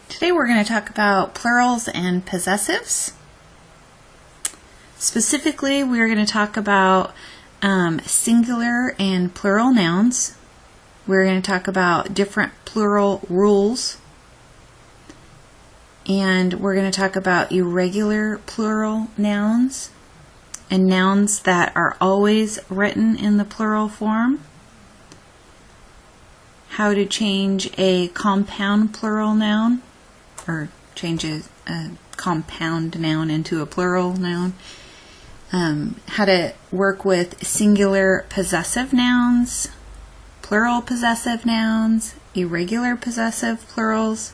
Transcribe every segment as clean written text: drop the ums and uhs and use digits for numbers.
Today we're going to talk about plurals and possessives. Specifically, we're going to talk about singular and plural nouns. We're going to talk about different plural rules. And we're going to talk about irregular plural nouns and nouns that are always written in the plural form. How to change a compound plural noun, or change a compound noun into a plural noun. How to work with singular possessive nouns, plural possessive nouns, irregular possessive plurals,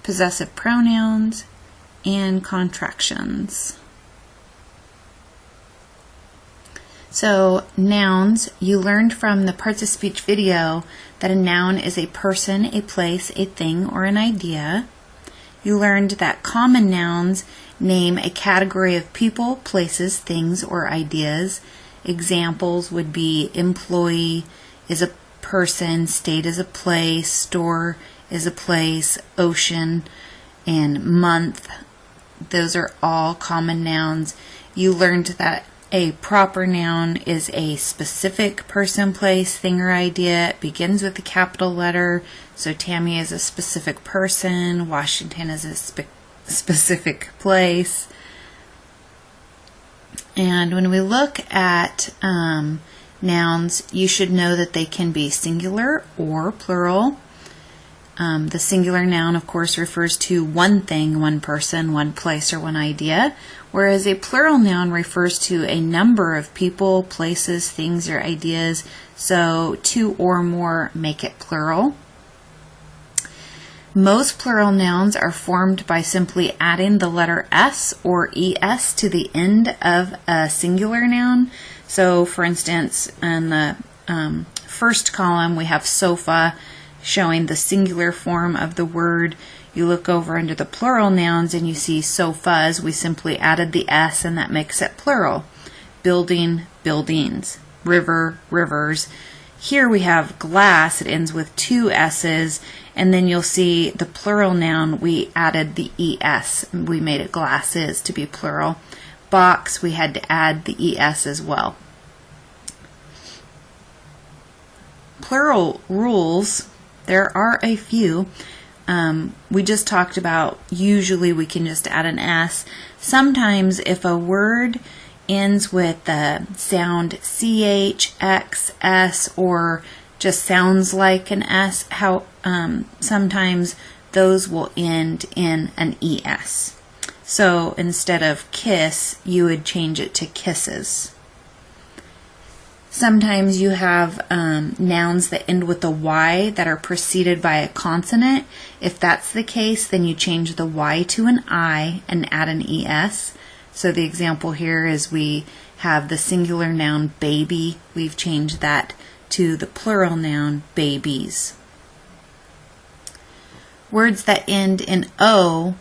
possessive pronouns, and contractions. So, nouns, you learned from the parts of speech video that a noun is a person, a place, a thing, or an idea. You learned that common nouns name a category of people, places, things, or ideas. Examples would be employee is a person, state is a place, store is a place, ocean, and month. Those are all common nouns. You learned that a proper noun is a specific person, place, thing, or idea. It begins with a capital letter. So Tammy is a specific person. Washington is a specific place. And when we look at nouns, you should know that they can be singular or plural. The singular noun, of course, refers to one thing, one person, one place, or one idea, whereas a plural noun refers to a number of people, places, things, or ideas, so two or more make it plural. Most plural nouns are formed by simply adding the letter S or ES to the end of a singular noun. So, for instance, in the first column, we have sofa, showing the singular form of the word. You look over into the plural nouns and you see sofas. We simply added the S and that makes it plural. Building, buildings. River, rivers. Here we have glass. It ends with two S's, and then you'll see the plural noun, we added the ES. We made it glasses to be plural. Box, we had to add the ES as well. Plural rules, there are a few. We just talked about usually we can just add an S. Sometimes if a word ends with the sound CH, X, S, or just sounds like an S, sometimes those will end in an ES. So instead of kiss, you would change it to kisses. Sometimes you have nouns that end with a Y that are preceded by a consonant. If that's the case, then you change the Y to an I and add an ES. So the example here is we have the singular noun baby. We've changed that to the plural noun babies. Words that end in O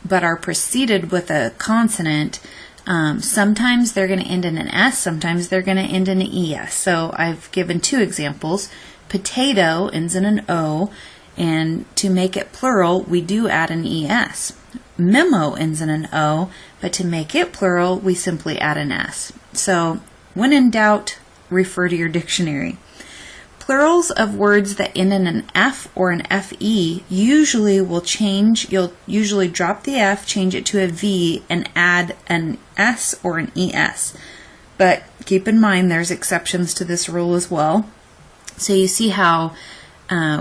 but are preceded with a consonant, sometimes they're going to end in an S, sometimes they're going to end in an ES. So I've given two examples. Potato ends in an O, and to make it plural, we do add an ES. Memo ends in an O, but to make it plural, we simply add an S. So when in doubt, refer to your dictionary. Plurals of words that end in an F or an FE usually will change. You'll usually drop the F, change it to a V, and add an S or an ES. But keep in mind there's exceptions to this rule as well. So you see how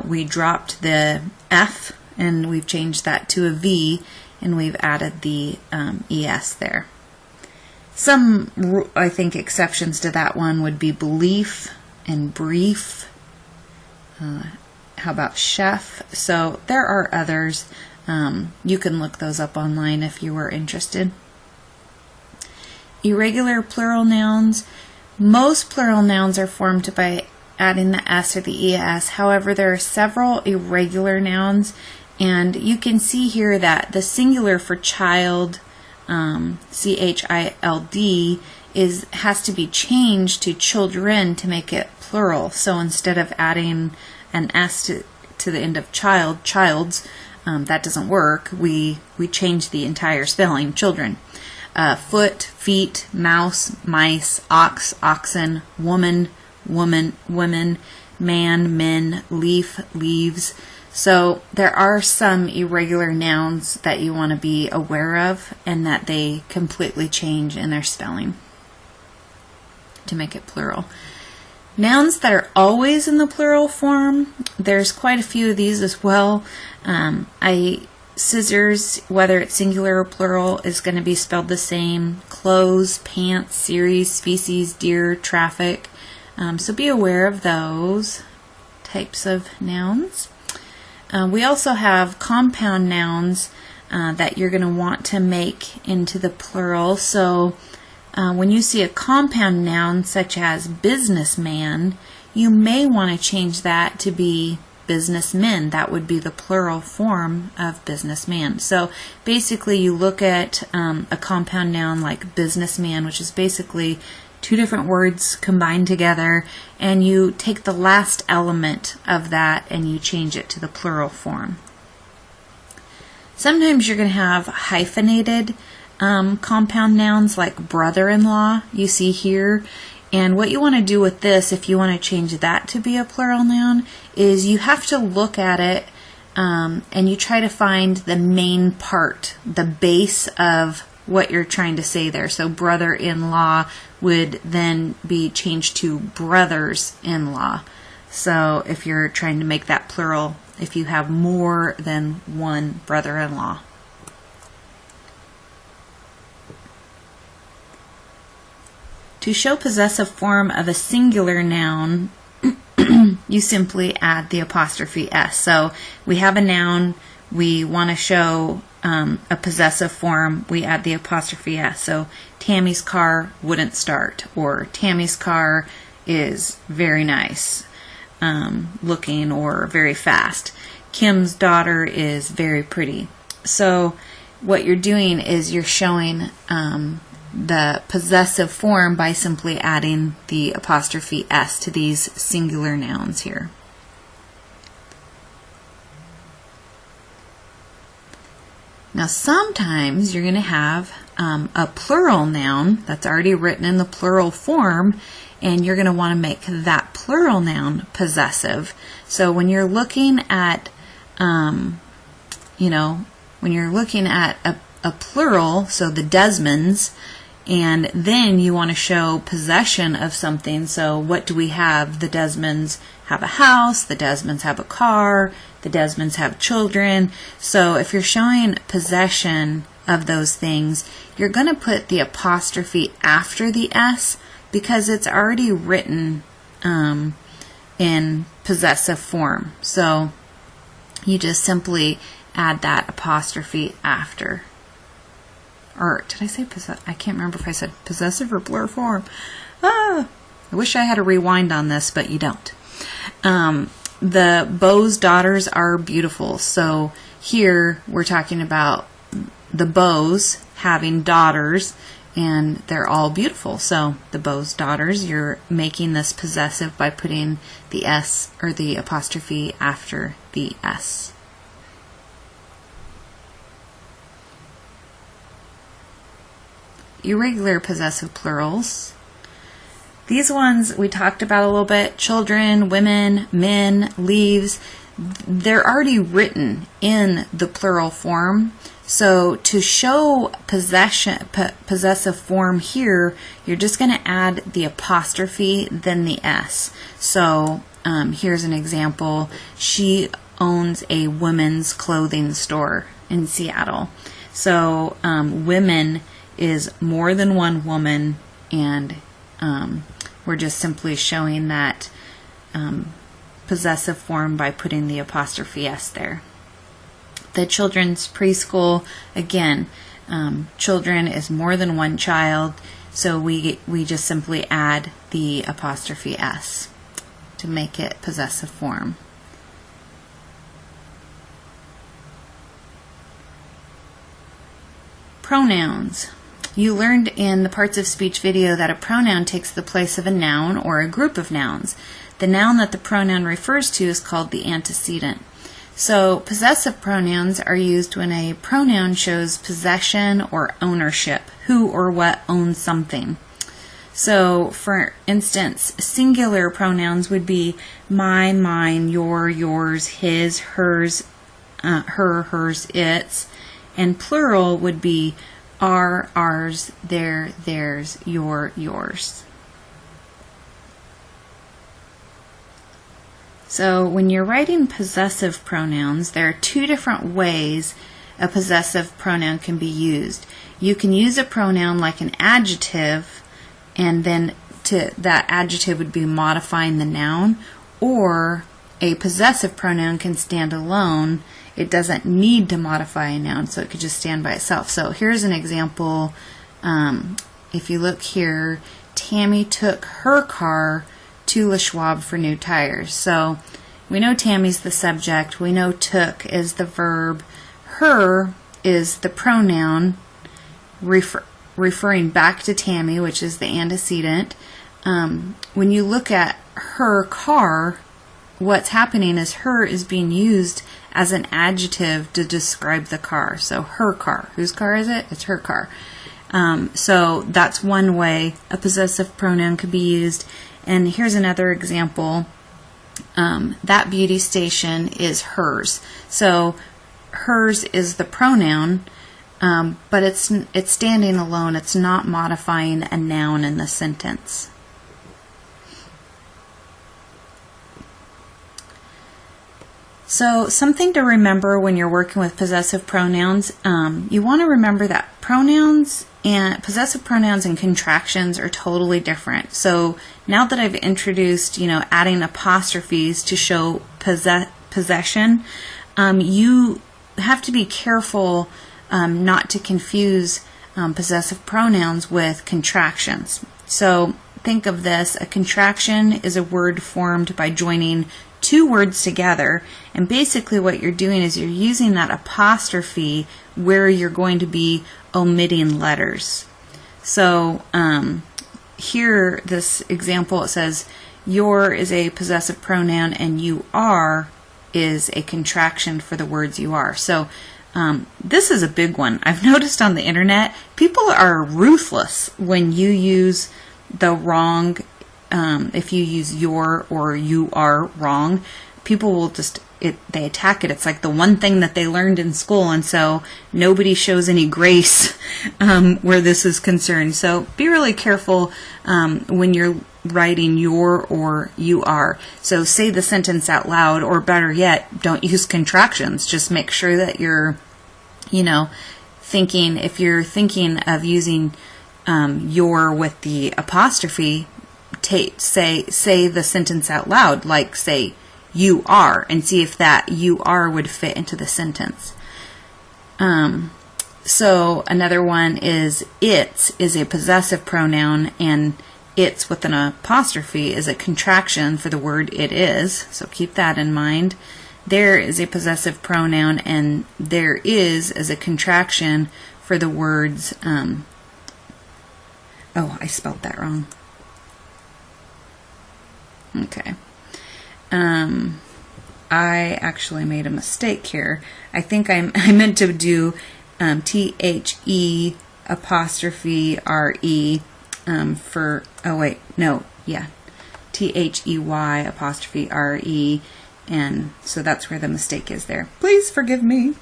we dropped the F and we've changed that to a V, and we've added the ES there. Some, I think, exceptions to that one would be belief and brief. How about chef? So there are others. You can look those up online if you were interested. Irregular plural nouns. Most plural nouns are formed by adding the S or the ES. However, there are several irregular nouns, and you can see here that the singular for child, CHILD, has to be changed to children to make it plural. So instead of adding an S to the end of child, child's, that doesn't work. We change the entire spelling. Children. Foot, feet, mouse, mice, ox, oxen, woman, women, man, men, leaf, leaves. So there are some irregular nouns that you want to be aware of and that they completely change in their spelling to make it plural. Nouns that are always in the plural form, there's quite a few of these as well. Scissors, whether it's singular or plural, is going to be spelled the same. Clothes, pants, series, species, deer, traffic. So be aware of those types of nouns. We also have compound nouns that you're going to want to make into the plural. So when you see a compound noun such as businessman, you may want to change that to be businessmen. That would be the plural form of businessman. So basically you look at a compound noun like businessman, which is basically two different words combined together, and you take the last element of that and you change it to the plural form. Sometimes you're going to have hyphenated compound nouns like brother-in-law, you see here. And what you want to do with this, if you want to change that to be a plural noun, is you have to look at it and you try to find the main part, the base of what you're trying to say there. So brother-in-law would then be changed to brothers-in-law. So if you're trying to make that plural, if you have more than one brother-in-law. To show possessive form of a singular noun, you simply add the apostrophe S. So we have a noun, we want to show a possessive form, we add the apostrophe S. So Tammy's car wouldn't start, or Tammy's car is very nice looking or very fast. Kim's daughter is very pretty. So what you're doing is you're showing the possessive form by simply adding the apostrophe S to these singular nouns here. Now sometimes you're going to have a plural noun that's already written in the plural form, and you're going to want to make that plural noun possessive. So when you're looking at, when you're looking at a plural, so the Desmonds, and then you want to show possession of something. So what do we have? The Desmonds have a house, the Desmonds have a car, the Desmonds have children. So if you're showing possession of those things, you're going to put the apostrophe after the S because it's already written in possessive form. So you just simply add that apostrophe after. Or did I say possessive? I can't remember if I said possessive or plural form. I wish I had a rewind on this, but you don't. The Beau's daughters are beautiful. So here we're talking about the Beau's having daughters, and they're all beautiful. So the Beau's daughters, you're making this possessive by putting the S or the apostrophe after the S. Irregular possessive plurals. These ones we talked about a little bit. Children, women, men, leaves. They're already written in the plural form. So to show possessive form here, you're just going to add the apostrophe, then the S. So here's an example. She owns a women's clothing store in Seattle. So women is more than one woman, and we're just simply showing that possessive form by putting the apostrophe S there. The children's preschool, again, children is more than one child, so we just simply add the apostrophe S to make it possessive form. Pronouns. You learned in the parts of speech video that a pronoun takes the place of a noun or a group of nouns. The noun that the pronoun refers to is called the antecedent. So possessive pronouns are used when a pronoun shows possession or ownership, who or what owns something. So for instance, singular pronouns would be my, mine, your, yours, his, hers, her, hers, its, and plural would be our, ours, their, theirs, your, yours. So when you're writing possessive pronouns, there are two different ways a possessive pronoun can be used. You can use a pronoun like an adjective, and then that adjective would be modifying the noun, or a possessive pronoun can stand alone. It doesn't need to modify a noun, so it could just stand by itself. So here's an example. If you look here, Tammy took her car to Le Schwab for new tires. So we know Tammy's the subject. We know took is the verb. Her is the pronoun referring back to Tammy, which is the antecedent. When you look at her car, what's happening is her is being used as an adjective to describe the car. So her car. Whose car is it? It's her car. So that's one way a possessive pronoun could be used. And here's another example. That beauty station is hers. So hers is the pronoun, but it's standing alone. It's not modifying a noun in the sentence. So something to remember when you're working with possessive pronouns, you want to remember that pronouns and possessive pronouns and contractions are totally different. So now that I've introduced, adding apostrophes to show possession, you have to be careful not to confuse possessive pronouns with contractions. So think of this: a contraction is a word formed by joining two words together, and basically what you're doing is you're using that apostrophe where you're going to be omitting letters. So here, this example, it says your is a possessive pronoun and you are is a contraction for the words you are. So this is a big one. I've noticed on the internet, people are ruthless when you use the wrong, if you use your or you are wrong. People will they attack it. It's like the one thing that they learned in school, and so nobody shows any grace where this is concerned. So be really careful when you're writing your or you are. So say the sentence out loud, or better yet, don't use contractions. Just make sure that you're, thinking, if you're thinking of using your with the apostrophe, say the sentence out loud, like say you are, and see if that you are would fit into the sentence. So another one is its is a possessive pronoun, and its with an apostrophe is a contraction for the word it is. So keep that in mind. There is a possessive pronoun, and there is a contraction for the words, oh, I spelled that wrong. Okay. I actually made a mistake here. I think I meant to do THE apostrophe RE for, oh wait, no, yeah, THEY apostrophe RE, and so that's where the mistake is there. Please forgive me.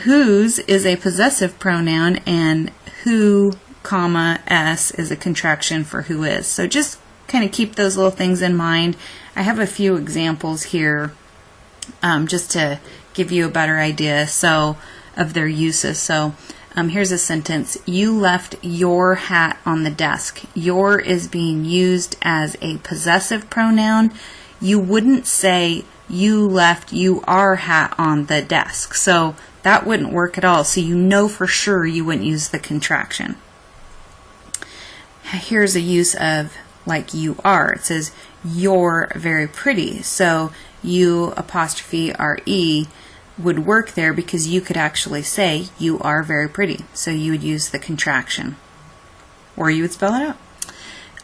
Whose is a possessive pronoun, and who, s is a contraction for who is. So just kind of keep those little things in mind. I have a few examples here just to give you a better idea of their uses. So here's a sentence: you left your hat on the desk. Your is being used as a possessive pronoun. You wouldn't say you left your hat on the desk. So that wouldn't work at all. So for sure you wouldn't use the contraction. Here's a use of like you are. It says you're very pretty. So you apostrophe RE would work there because you could actually say you are very pretty. So you would use the contraction, or you would spell it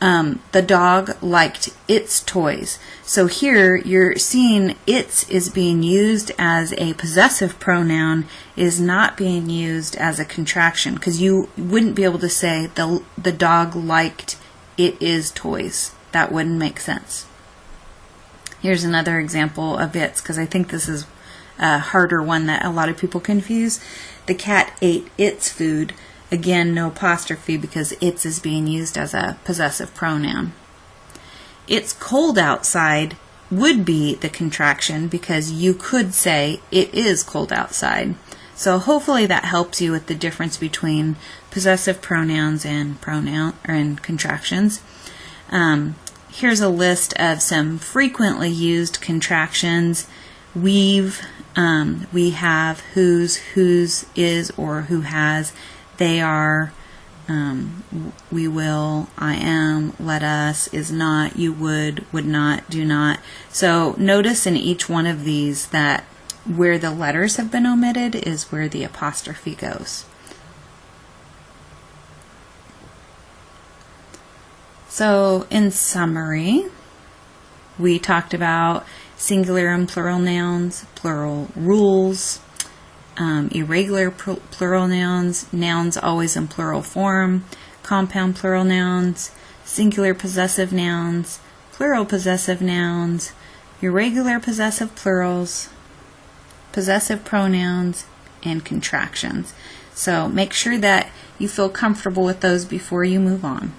The dog liked its toys. So here you're seeing its is being used as a possessive pronoun, is not being used as a contraction, because you wouldn't be able to say the dog liked it is toys. That wouldn't make sense. Here's another example of its, because I think this is a harder one that a lot of people confuse. The cat ate its food. Again, no apostrophe because its is being used as a possessive pronoun. It's cold outside would be the contraction because you could say it is cold outside. So hopefully that helps you with the difference between possessive pronouns and contractions. Here's a list of some frequently used contractions. We've, we have, whose is, or who has. They are, we will, I am, let us, is not, you would not, do not. So notice in each one of these that where the letters have been omitted is where the apostrophe goes. So in summary, we talked about singular and plural nouns, plural rules, irregular plural nouns, nouns always in plural form, compound plural nouns, singular possessive nouns, plural possessive nouns, irregular possessive plurals, possessive pronouns, and contractions. So make sure that you feel comfortable with those before you move on.